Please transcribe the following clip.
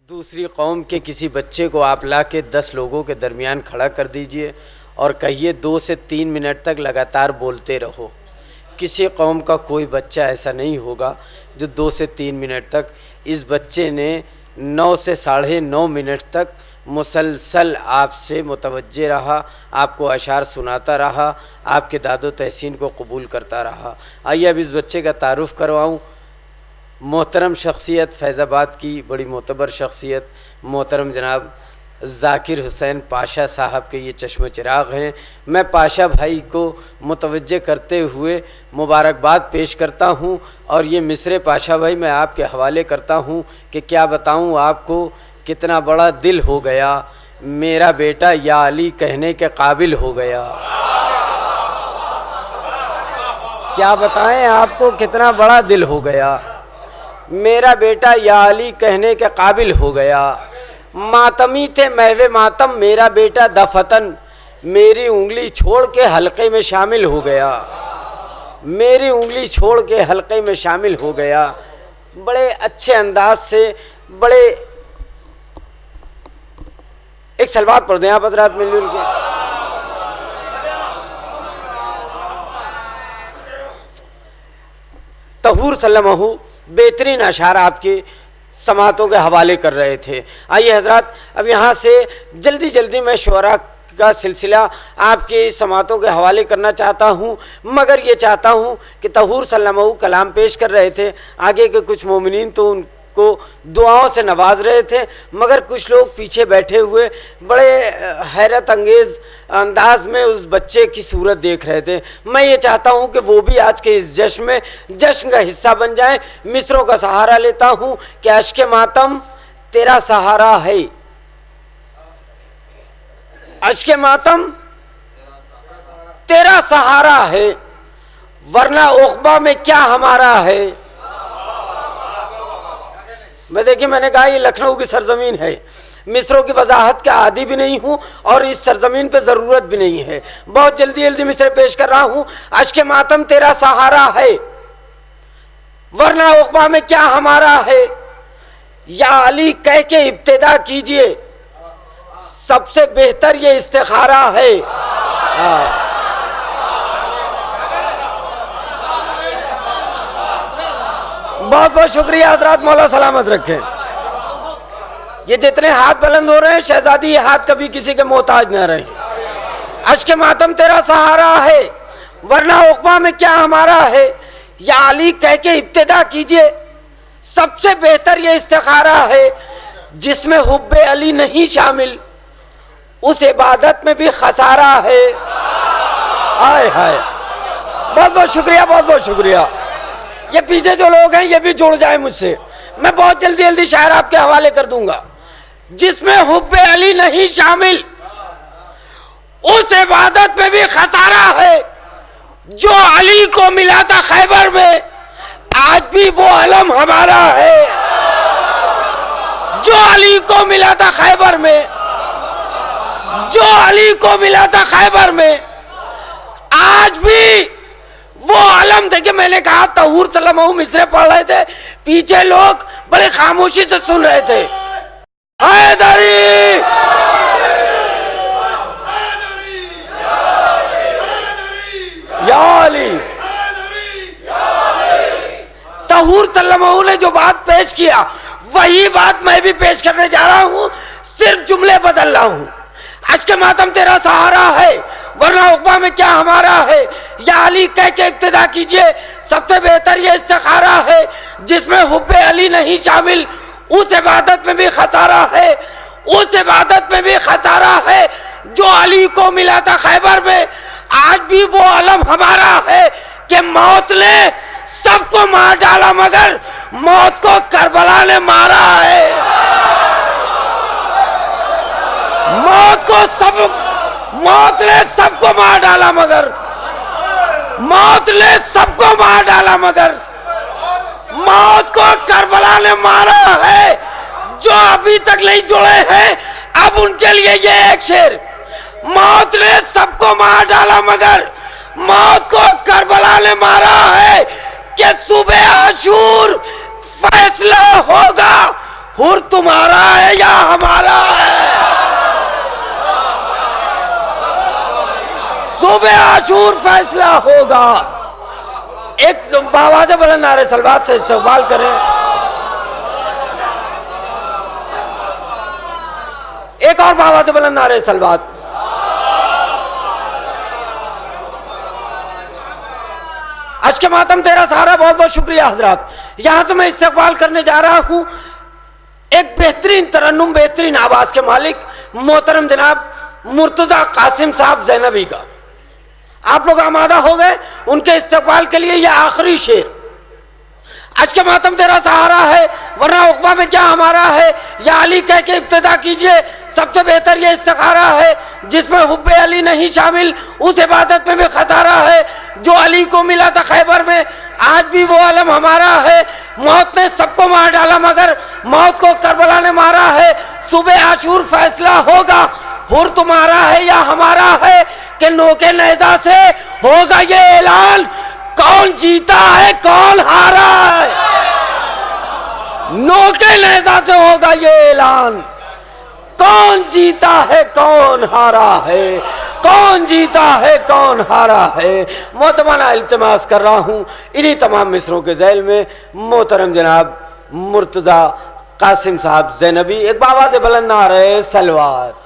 दूसरी कौम के किसी बच्चे को आप ला के 10 लोगों के दरमियान खड़ा कर दीजिए और कहिए 2 से 3 मिनट तक लगातार बोलते रहो। किसी कौम का कोई बच्चा ऐसा नहीं होगा जो 2 से 3 मिनट तक। इस बच्चे ने 9 से 9.5 मिनट तक मुसलसल आपसे मुतवज्जे रहा, आपको अशार सुनाता रहा, आपके दादो तहसीन को कबूल करता रहा। आइए अब इस बच्चे का तारुफ़ करवाऊँ। मोहतरम शख्सियत, फैज़ाबाद की बड़ी मोतबर शख्सियत मोहतरम जनाब ज़ाकिर हुसैन पाशा साहब के ये चश्म चिराग हैं। मैं पाशा भाई को मुतवज्जे करते हुए मुबारकबाद पेश करता हूँ और ये मिसरे पाशा भाई मैं आपके हवाले करता हूँ कि क्या बताऊँ आपको, कितना बड़ा दिल हो गया, मेरा बेटा या अली कहने के काबिल हो गया। क्या बताएं आपको, कितना बड़ा दिल हो गया, मेरा बेटा या अली कहने के काबिल हो गया। मातमी थे महवे मातम, मेरा बेटा दफतन मेरी उंगली छोड़ के हलके में शामिल हो गया, मेरी उंगली छोड़ के हलके में शामिल हो गया। बड़े अच्छे अंदाज से, बड़े एक सलवात पढ़ दें आप हज़रात मिलजुल के। तहूर सल्लमहू बेहतरीन अशार आपके समातों के हवाले कर रहे थे। आइए हजरात, अब यहाँ से जल्दी जल्दी मैं शुअरा का सिलसिला आपके समातों के हवाले करना चाहता हूँ, मगर ये चाहता हूँ कि तहूर सल्लमहू कलाम पेश कर रहे थे, आगे के कुछ मोमिनीन तो उनको दुआओं से नवाज रहे थे, मगर कुछ लोग पीछे बैठे हुए बड़े हैरत अंगेज़ अंदाज में उस बच्चे की सूरत देख रहे थे। मैं ये चाहता हूँ कि वो भी आज के इस जश्न का हिस्सा बन जाएं। मिसरों का सहारा लेता हूँ कि अश्के मातम तेरा सहारा है, अश्के मातम तेरा सहारा है, वरना उक़बा में क्या हमारा है। मैं देखिए, मैंने कहा ये लखनऊ की सरजमीन है, मिसरों की वजाहत का आदी भी नहीं हूँ और इस सरजमीन पे ज़रूरत भी नहीं है। बहुत जल्दी जल्दी मिसरे पेश कर रहा हूँ। अश्के मातम तेरा सहारा है, वरना उक़बा में क्या हमारा है। या अली कह के इब्तिदा कीजिए, सबसे बेहतर ये इस्तिखारा है। बहुत बहुत शुक्रिया हजरात, मौला सलामत रखें। ये जितने हाथ बुलंद हो रहे हैं, शहजादी ये हाथ कभी किसी के मोहताज न रहे। अश्के मातम तेरा सहारा है, वरना उक़बा में क्या हमारा है। या अली कह के इब्तिदा कीजिए, सबसे बेहतर ये इस्तिखारा है। जिसमें हुब्बे अली नहीं शामिल, उस इबादत में भी खसारा है। आय हाय, बहुत बहुत शुक्रिया, बहुत बहुत शुक्रिया। ये पीछे जो लोग हैं ये भी जुड़ जाए मुझसे, मैं बहुत जल्दी जल्दी शायर आपके हवाले कर दूंगा। जिसमें हुब्बे अली नहीं शामिल, उस इबादत में भी खसारा है। जो अली को मिला था खैबर में, आज भी वो अलम हमारा है। जो अली को मिला था खैबर में, जो अली को मिला था खैबर में, आज भी वो अलम। देखिए, मैंने कहा तहूर सल्लमहू मिसरे पढ़ रहे थे, पीछे लोग बड़े खामोशी से सुन रहे थे। हैदरी या अली। तहूर सल्लमहू ने जो बात पेश किया वही बात मैं भी पेश करने जा रहा हूँ, सिर्फ जुमले बदल रहा हूँ। अश्के मातम तेरा सहारा है, वरना उक़बा में क्या हमारा है। या अली कह के इब्तिदा कीजिए, सबसे बेहतर ये इस्तिखारा है। जिसमें हुब्बे अली नहीं शामिल, उस इबादत में भी खसारा है, उस इबादत में भी खसारा है। जो अली को मिला था खैबर में, आज भी वो अलम हमारा है कि मौत ने सबको मार डाला मगर मौत को करबला ने मारा है। मौत ने सबको मार डाला मगर, मौत ने सबको मार डाला मगर मौत को करबला ने मारा है। जो अभी तक नहीं जुड़े हैं, अब उनके लिए ये एक शेर। मौत ने सबको मार डाला मगर मौत को करबला ने मारा है कि सुबह आशूर फैसला होगा हुर तुम्हारा है या हमारा है? सुबह आशूर फैसला होगा। एक बाबा से बुलंद नारे सलवात से इस्तकबाल करें। एक और बाबा से बुलंद नारे सलवात। आज के मातम तेरा सहारा, बहुत बहुत शुक्रिया हजरात। यहां से मैं इस्तकबाल करने जा रहा हूं एक बेहतरीन तरन्नुम, बेहतरीन आवाज के मालिक मोहतरम जनाब मुर्तजा कासिम साहब ज़ैनबी का। आप लोग आमादा हो गए उनके इस्तकबाल के लिए। यह आखिरी शेर। आज के मातम तेरा सहारा है, वरना उक़बा में क्या हमारा है। या अली कह के इब्तिदा कीजिए, सबसे बेहतर ये इस्तिखारा है। जिसमें हुब्बे अली नहीं शामिल, उस इबादत में भी खसारा है। जो अली को मिला था खैबर में, आज भी वो आलम हमारा है। मौत ने सबको मार डाला, मगर मौत को करबला ने मारा है। सुबह आशूर फैसला होगा, हुर तुम्हारा है या हमारा है। कि नोके नेज़ा से होगा ये ऐलान, कौन जीता है कौन हारा है। नोके नेज़ा से होगा ये ऐलान, कौन जीता है कौन हारा है। कौन जीता है कौन हारा है। मोहतरमाना इल्तिमास कर रहा हूं इन्हीं तमाम मिसरों के ज़ैल में मोहतरम जनाब मुर्तज़ा कासिम साहब ज़ैनबी एक बाबा से बुलंद नारे सलवात।